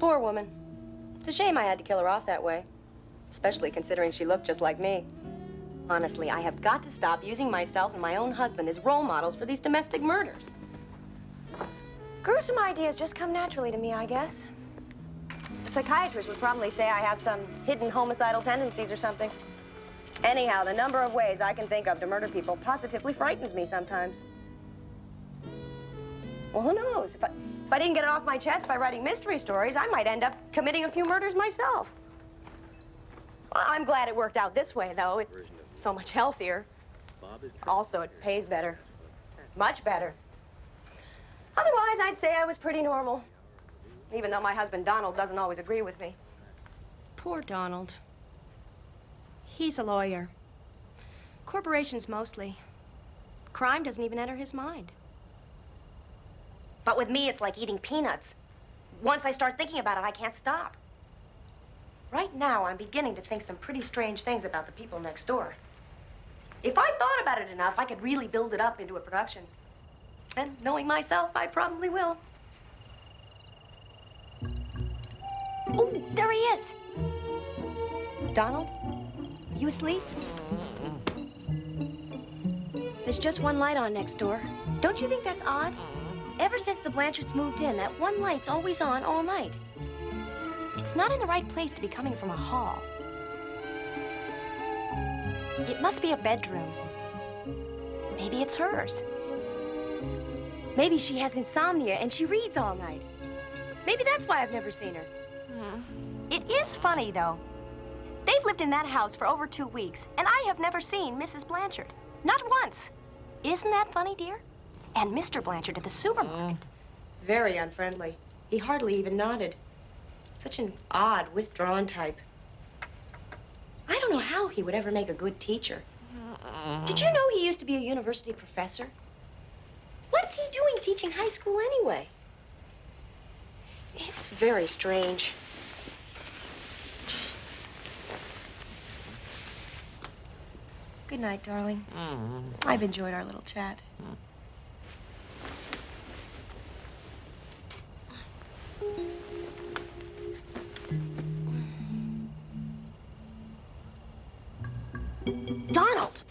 Poor woman. It's a shame I had to kill her off that way, especially considering she looked just like me. Honestly, I have got to stop using myself and my own husband as role models for these domestic murders. Gruesome ideas just come naturally to me, I guess. A psychiatrist would probably say I have some hidden homicidal tendencies or something. Anyhow, the number of ways I can think of to murder people positively frightens me sometimes. Well, who knows? If I didn't get it off my chest by writing mystery stories, I might end up committing a few murders myself. Well, I'm glad it worked out this way, though. It's so much healthier. Also, it pays better. Much better. Otherwise, I'd say I was pretty normal. Even though my husband, Donald, doesn't always agree with me. Poor Donald. He's a lawyer. Corporations mostly. Crime doesn't even enter his mind. But with me, it's like eating peanuts. Once I start thinking about it, I can't stop. Right now, I'm beginning to think some pretty strange things about the people next door. If I thought about it enough, I could really build it up into a production. And knowing myself, I probably will. Oh, there he is. Donald, are you asleep? There's just one light on next door. Don't you think that's odd? Ever since the Blanchards moved in, that one light's always on all night. It's not in the right place to be coming from a hall. It must be a bedroom. Maybe it's hers. Maybe she has insomnia and she reads all night. Maybe that's why I've never seen her. It is funny, though. They've lived in that house for over 2 weeks, and I have never seen Mrs. Blanchard. Not once. Isn't that funny, dear? And Mr. Blanchard at the supermarket. Very unfriendly. He hardly even nodded. Such an odd, withdrawn type. I don't know how he would ever make a good teacher. Did you know he used to be a university professor? What's he doing teaching high school anyway? It's very strange. Good night, darling. I've enjoyed our little chat. Donald!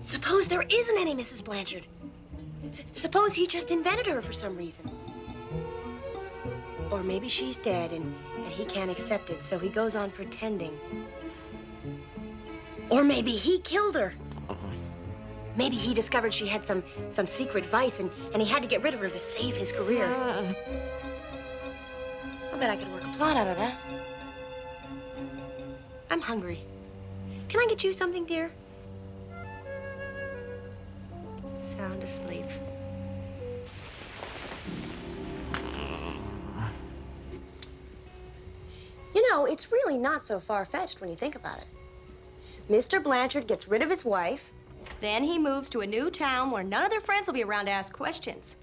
Suppose there isn't any Mrs. Blanchard. Suppose he just invented her for some reason. Or maybe she's dead and he can't accept it, so he goes on pretending. Or maybe he killed her. Maybe he discovered she had some secret vice and he had to get rid of her to save his career. I bet I could work a plot out of that. I'm hungry. Can I get you something, dear? Sound asleep. You know, it's really not so far-fetched when you think about it. Mr. Blanchard gets rid of his wife, then he moves to a new town where none of their friends will be around to ask questions.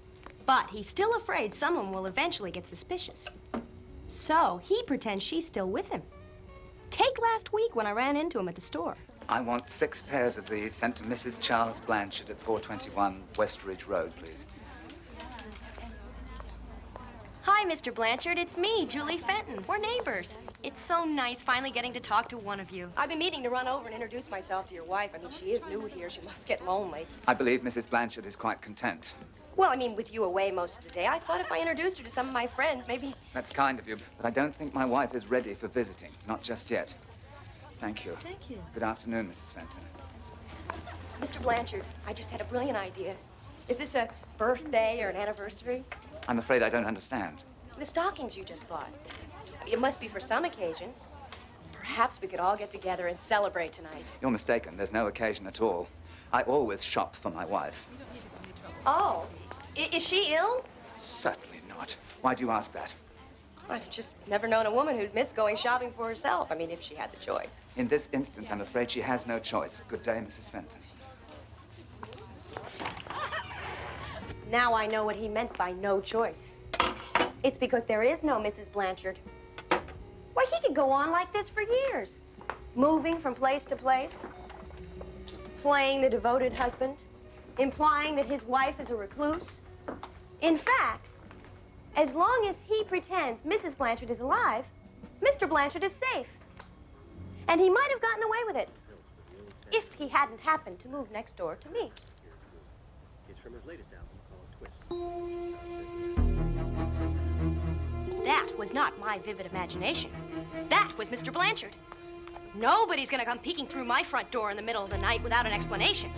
But he's still afraid someone will eventually get suspicious. So he pretends she's still with him. Take last week when I ran into him at the store. I want 6 pairs of these sent to Mrs. Charles Blanchard at 421 Westridge Road, please. Hi, Mr. Blanchard. It's me, Julie Fenton. We're neighbors. It's so nice finally getting to talk to one of you. I've been meaning to run over and introduce myself to your wife. I mean, she is new here. She must get lonely. I believe Mrs. Blanchard is quite content. Well, I mean, with you away most of the day, I thought if I introduced her to some of my friends, maybe... That's kind of you, but I don't think my wife is ready for visiting. Not just yet. Thank you. Thank you. Good afternoon, Mrs. Fenton. Mr. Blanchard, I just had a brilliant idea. Is this a birthday or an anniversary? I'm afraid I don't understand. The stockings you just bought. I mean, it must be for some occasion. Perhaps we could all get together and celebrate tonight. You're mistaken. There's no occasion at all. I always shop for my wife. Oh, is she ill? Certainly not. Why do you ask that? I've just never known a woman who'd miss going shopping for herself. I mean, if she had the choice. In this instance, I'm afraid she has no choice. Good day, Mrs. Fenton. Now I know what he meant by no choice. It's because there is no Mrs. Blanchard. Why, he could go on like this for years. Moving from place to place, playing the devoted husband, implying that his wife is a recluse. In fact, As long as he pretends Mrs. Blanchard is alive, Mr. Blanchard is safe. And he might have gotten away with it if he hadn't happened to move next door to me. It's from his latest album called Twist. That was not my vivid imagination. That was Mr. Blanchard. Nobody's gonna come peeking through my front door in the middle of the night without an explanation.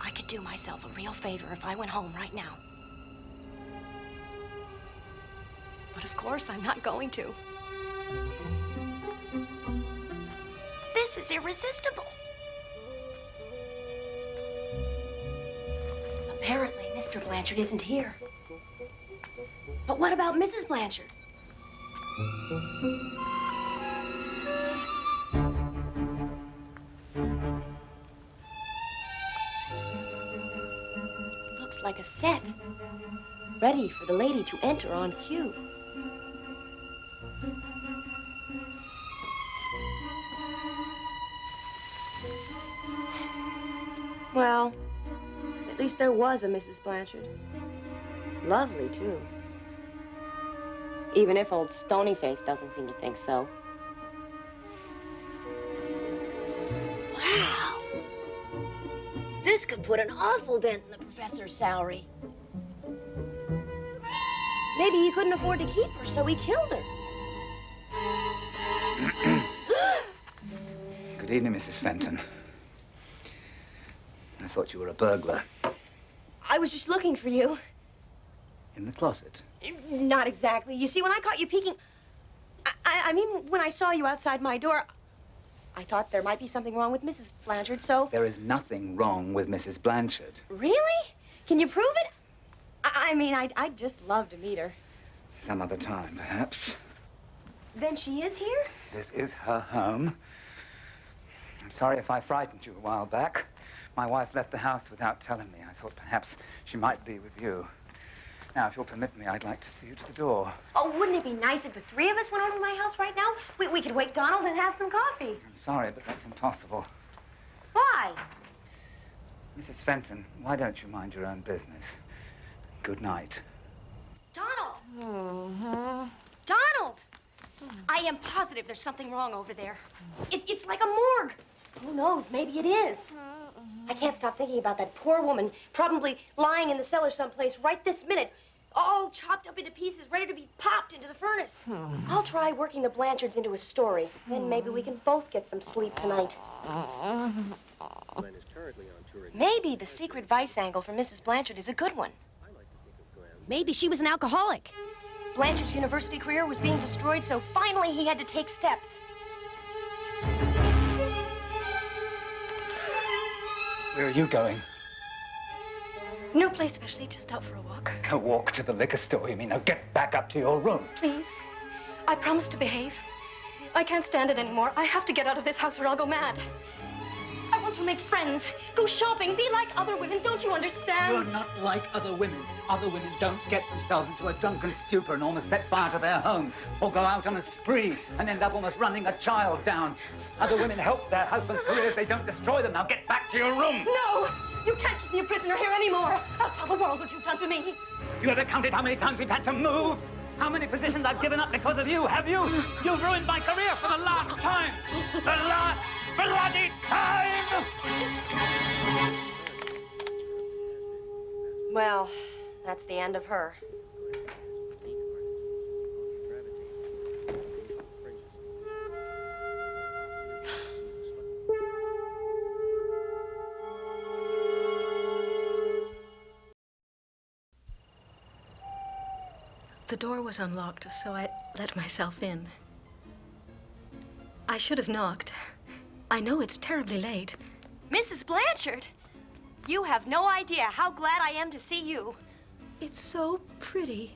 I could do myself a real favor if I went home right now. But of course, I'm not going to. This is irresistible. Apparently, Mr. Blanchard isn't here. But what about Mrs. Blanchard? Looks like a set, ready for the lady to enter on cue. Well, at least there was a Mrs. Blanchard. Lovely, too. Even if old Stonyface doesn't seem to think so. Wow. This could put an awful dent in the professor's salary. Maybe he couldn't afford to keep her, so he killed her. Good evening, Mrs. Fenton. I thought you were a burglar. I was just looking for you. In the closet? Not exactly. You see, when I caught you peeking... I mean, when I saw you outside my door, I thought there might be something wrong with Mrs. Blanchard, so... There is nothing wrong with Mrs. Blanchard. Really? Can you prove it? I mean, I'd just love to meet her. Some other time, perhaps. Then she is here? This is her home. I'm sorry if I frightened you a while back. My wife left the house without telling me. I thought perhaps she might be with you. Now, if you'll permit me, I'd like to see you to the door. Oh, wouldn't it be nice if the three of us went over to my house right now? We could wake Donald and have some coffee. I'm sorry, but that's impossible. Why? Mrs. Fenton, why don't you mind your own business? Good night. Donald! Donald! I am positive there's something wrong over there. It's like a morgue. Who knows? Maybe it is. I can't stop thinking about that poor woman, probably lying in the cellar someplace right this minute, all chopped up into pieces, ready to be popped into the furnace. I'll try working the Blanchards into a story. Then maybe we can both get some sleep tonight. Glenn is currently on touring. Maybe the secret vice angle for Mrs. Blanchard is a good one. I like to think of Glenn. Maybe she was an alcoholic. Blanchard's university career was being destroyed, so finally he had to take steps. Where are you going? No place specially, just out for a walk. A walk to the liquor store, you mean? Now get back up to your room. Please, I promise to behave. I can't stand it anymore. I have to get out of this house or I'll go mad. I want to make friends, go shopping, be like other women. Don't you understand? You're not like other women. Other women don't get themselves into a drunken stupor and almost set fire to their homes or go out on a spree and end up almost running a child down. Other women help their husbands' careers. They don't destroy them. Now get back to your room. No! You can't keep me a prisoner here anymore. I'll tell the world what you've done to me. You ever counted how many times we've had to move? How many positions I've given up because of you, have you? You've ruined my career for the last time. The last bloody time! Well, that's the end of her. The door was unlocked, so I let myself in. I should have knocked. I know it's terribly late. Mrs. Blanchard, you have no idea how glad I am to see you. It's so pretty.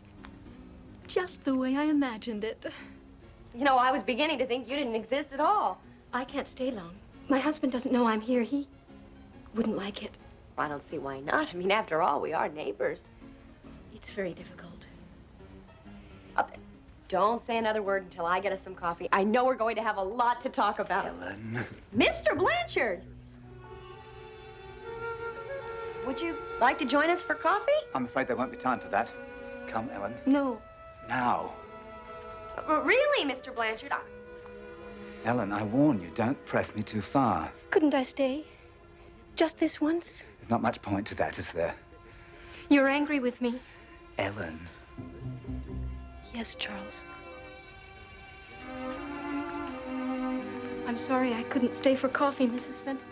Just the way I imagined it. You know, I was beginning to think you didn't exist at all. I can't stay long. My husband doesn't know I'm here. He wouldn't like it. I don't see why not. I mean, after all, we are neighbors. It's very difficult. Don't say another word until I get us some coffee. I know we're going to have a lot to talk about. Ellen. Mr. Blanchard! Would you like to join us for coffee? I'm afraid there won't be time for that. Come, Ellen. No. Now. Really, Mr. Blanchard? Ellen, I warn you, don't press me too far. Couldn't I stay? Just this once? There's not much point to that, is there? You're angry with me? Ellen. Yes, Charles. I'm sorry I couldn't stay for coffee, Mrs. Fenton.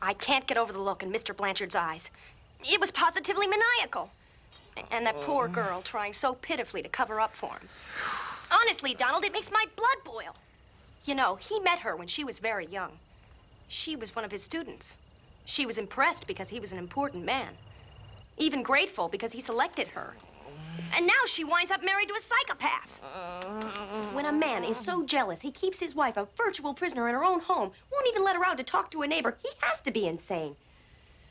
I can't get over the look in Mr. Blanchard's eyes. It was positively maniacal. And that poor girl trying so pitifully to cover up for him. Honestly, Donald, it makes my blood boil. You know, he met her when she was very young. She was one of his students. She was impressed because he was an important man. Even grateful because he selected her. And now she winds up married to a psychopath. When a man is so jealous, he keeps his wife a virtual prisoner in her own home, won't even let her out to talk to a neighbor. He has to be insane.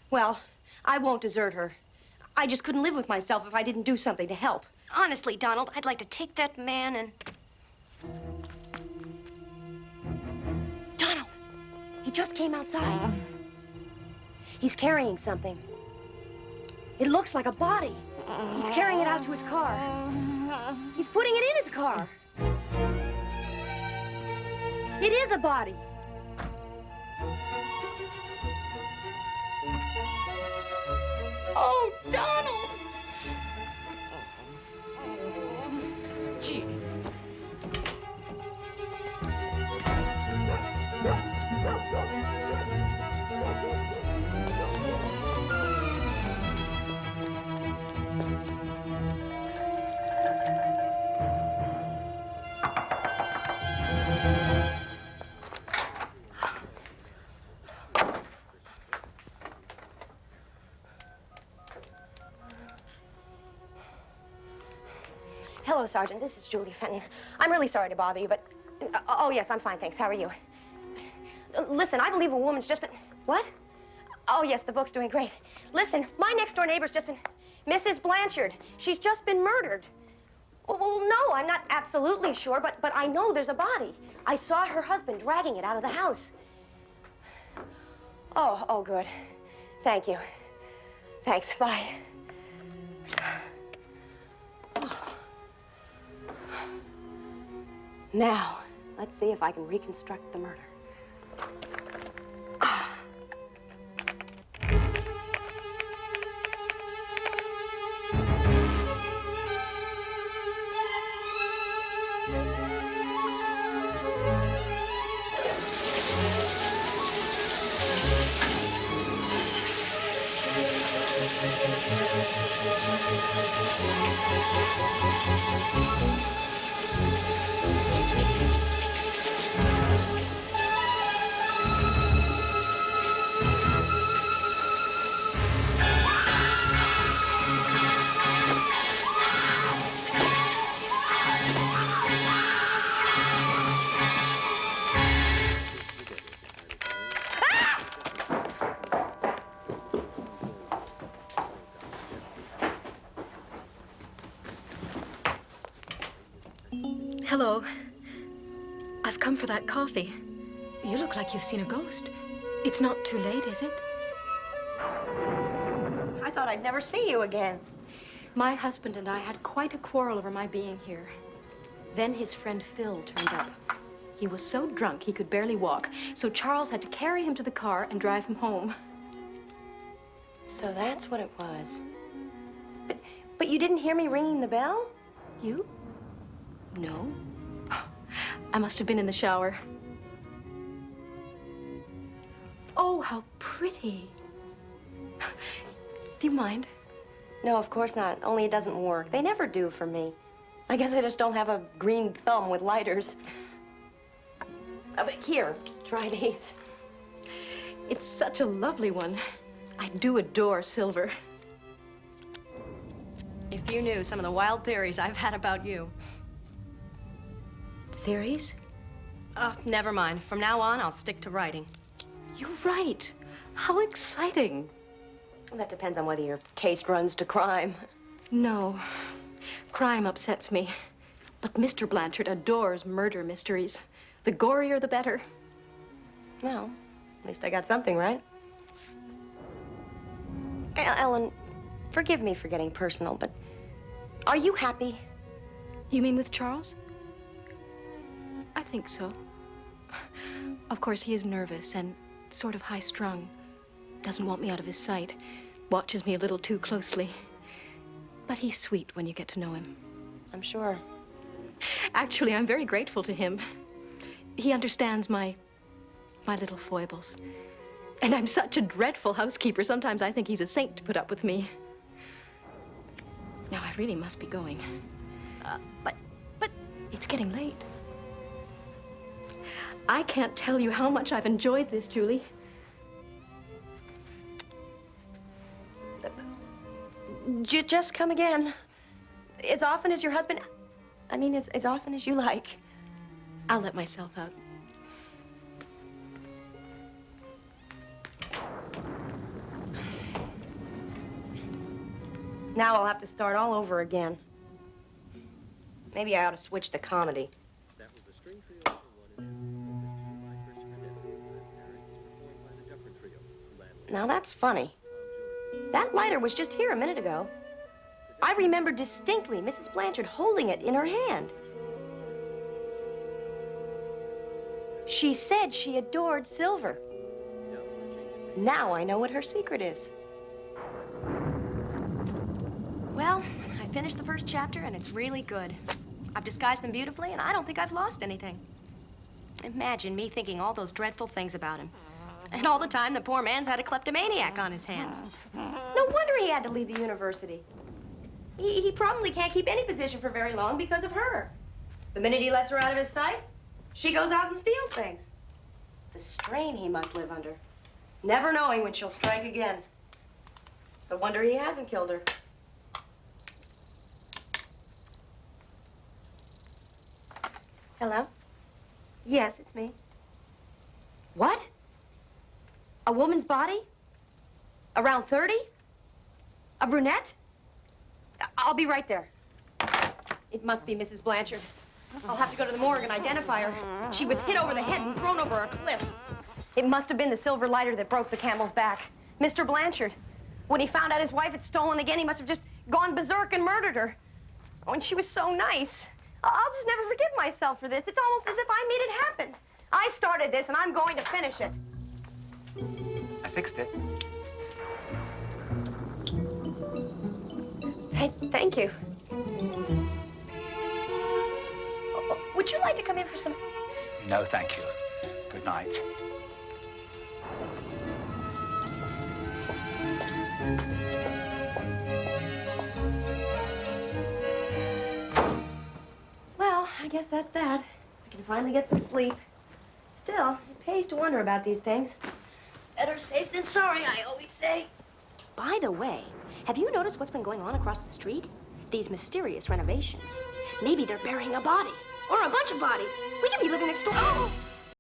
Well, I won't desert her. I just couldn't live with myself if I didn't do something to help. Honestly, Donald, I'd like to take that man and... Donald, he just came outside. He's carrying something. It looks like a body. He's carrying it out to his car. He's putting it in his car. It is a body. Oh, Donald! Jeez. Hello, Sergeant. This is Julie Fenton. I'm really sorry to bother you, but... oh, yes, I'm fine, thanks. How are you? Listen, I believe a woman's just been... What? Oh, yes, the book's doing great. Listen, my next-door neighbor's just been... Mrs. Blanchard. She's just been murdered. Well, no, I'm not absolutely sure, but I know there's a body. I saw her husband dragging it out of the house. Oh, good. Thank you. Thanks, bye. Now, let's see if I can reconstruct the murder. Hello. I've come for that coffee. You look like you've seen a ghost. It's not too late, is it? I thought I'd never see you again. My husband and I had quite a quarrel over my being here. Then his friend Phil turned up. He was so drunk he could barely walk, so Charles had to carry him to the car and drive him home. So that's what it was. But you didn't hear me ringing the bell? You? No. I must have been in the shower. Oh, how pretty. Do you mind? No, of course not. Only it doesn't work. They never do for me. I guess I just don't have a green thumb with lighters. But here, try these. It's such a lovely one. I do adore silver. If you knew some of the wild theories I've had about you. Theories? Oh, never mind. From now on, I'll stick to writing. You write? How exciting. Well, that depends on whether your taste runs to crime. No. Crime upsets me. But Mr. Blanchard adores murder mysteries. The gorier, the better. Well, at least I got something right. Ellen, forgive me for getting personal, but are you happy? You mean with Charles? I think so. Of course, he is nervous and sort of high-strung. Doesn't want me out of his sight. Watches me a little too closely. But he's sweet when you get to know him. I'm sure. Actually, I'm very grateful to him. He understands my little foibles. And I'm such a dreadful housekeeper. Sometimes I think he's a saint to put up with me. Now, I really must be going. But it's getting late. I can't tell you how much I've enjoyed this, Julie. Just come again. As often as your husband... I mean, as often as you like. I'll let myself out. Now I'll have to start all over again. Maybe I ought to switch to comedy. That was the string trio number 1 by Christopher Nedley, by the Duffer Trio. Now that's funny. That lighter was just here a minute ago. I remember distinctly Mrs. Blanchard holding it in her hand. She said she adored silver. Now I know what her secret is. Well, I finished the first chapter, and it's really good. I've disguised them beautifully, and I don't think I've lost anything. Imagine me thinking all those dreadful things about him. And all the time, the poor man's had a kleptomaniac on his hands. No wonder he had to leave the university. He probably can't keep any position for very long because of her. The minute he lets her out of his sight, she goes out and steals things. The strain he must live under, never knowing when she'll strike again. It's a wonder he hasn't killed her. Hello? Yes, it's me. What? A woman's body? Around 30? A brunette? I'll be right there. It must be Mrs. Blanchard. I'll have to go to the morgue and identify her. She was hit over the head and thrown over a cliff. It must have been the silver lighter that broke the camel's back. Mr. Blanchard. When he found out his wife had stolen again, he must have just gone berserk and murdered her. Oh, and she was so nice. I'll just never forgive myself for this. It's almost as if I made it happen. I started this, and I'm going to finish it. I fixed it. Thank you. Would you like to come in for some... No, thank you. Good night. Well, I guess that's that. I can finally get some sleep. Still, it pays to wonder about these things. Better safe than sorry, I always say. By the way, have you noticed what's been going on across the street? These mysterious renovations. Maybe they're burying a body. Or a bunch of bodies. We could be living next door. Oh!